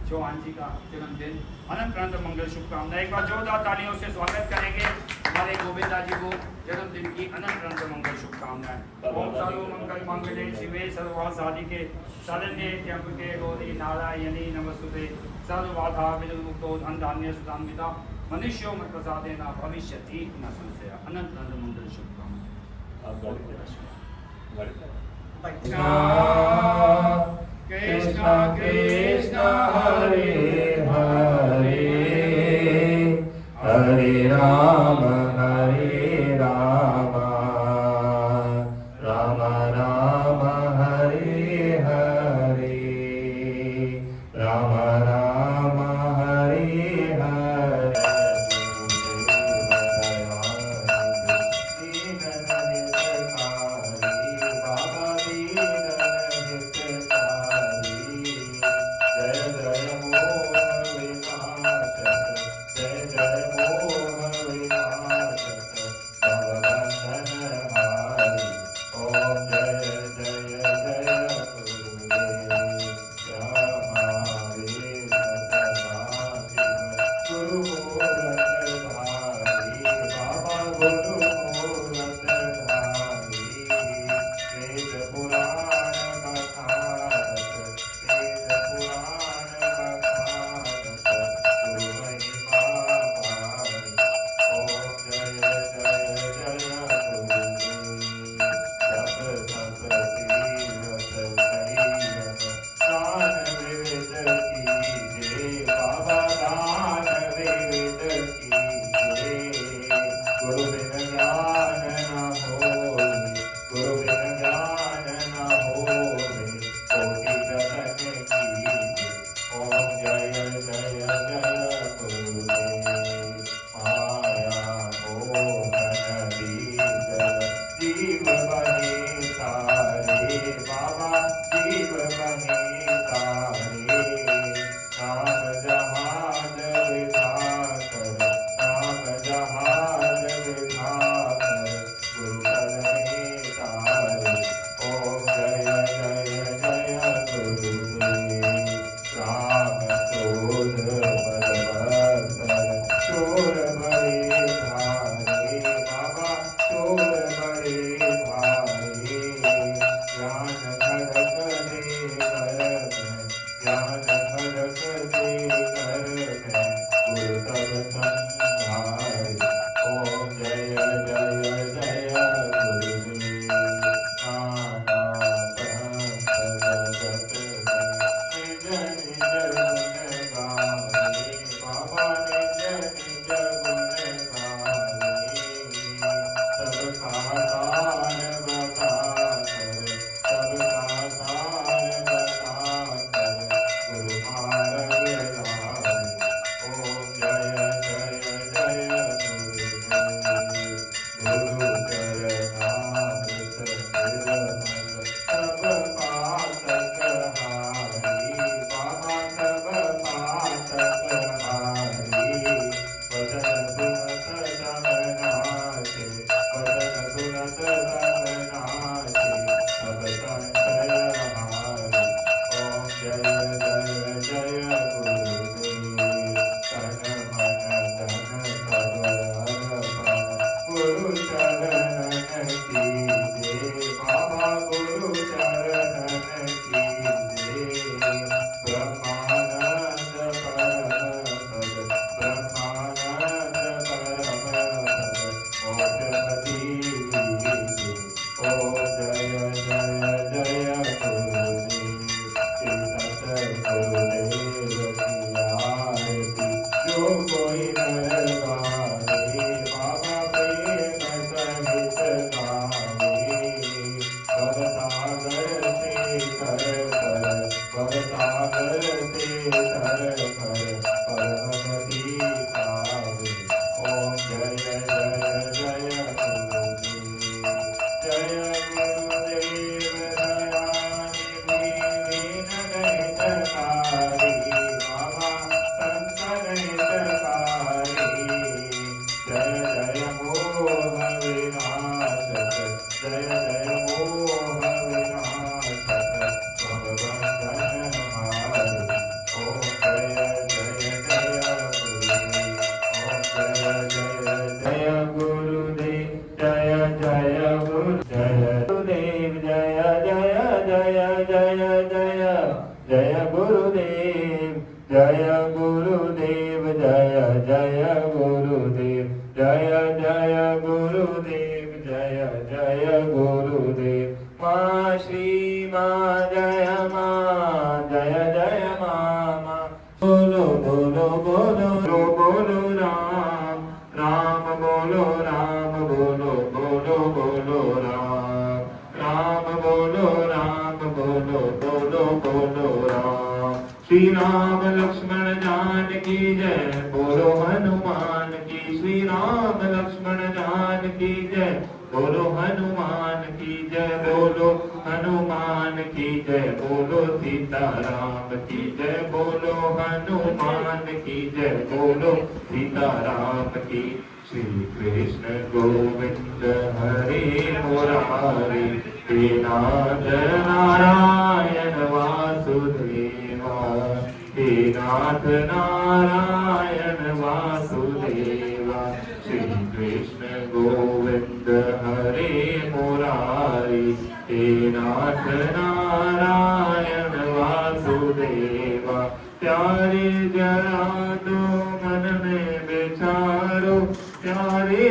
चौहान जी का जन्मदिन। अनंत अनंत मंगल शुभकामनाएं। एक बार जोरदार तालियों से स्वागत करेंगे हमारे गोविंदा जी को जन्मदिन की अनंत अनंत मंगल शुभकामनाएं। ओम सर्व मंगल मंगले शिवे सर्वार्थ साधिके शरण्ये त्र्यंबके गौरी नारायणी नमस्तुते सर्वबाधा विमुक्तो धनधान्य सुधान्विता मनुष्यो मत प्रसादेन भविष्यति न संशय। अनंत अनंत मंगल शुभकामनाएं। कृष्ण कृष्ण हरे हरे हरे राम राम राम हरे हरे राम राम हरे हरे। Baba जय गुरुदेव जय जय गुरुदेव जय जय गुरुदेव जय जय गुरुदेव माँ श्री माँ जय माँ बोलो बोलो बोलो बोलो राम राम बोलो राम बोलो बोलो बोलो राम राम बोलो बोलो राम श्री राम लक्ष्मण जानकी जय बोलो हनुमान की श्री राम लक्ष्मण जानकी जय बोलो हनुमान की जय बोलो हनुमान की जय बोलो सीताराम की जय बोलो हनुमान की जय बोलो सीताराम की श्री कृष्ण गोविंद हरे मुरारी हे नाथ नारायण वासुदेवा हे नाथ नारायण वासुदेवा श्री कृष्ण गोविंद हरे मुरारी हे नाथ नारायण वासुदेवा प्यारे जरा तो मन में विचारो प्यारे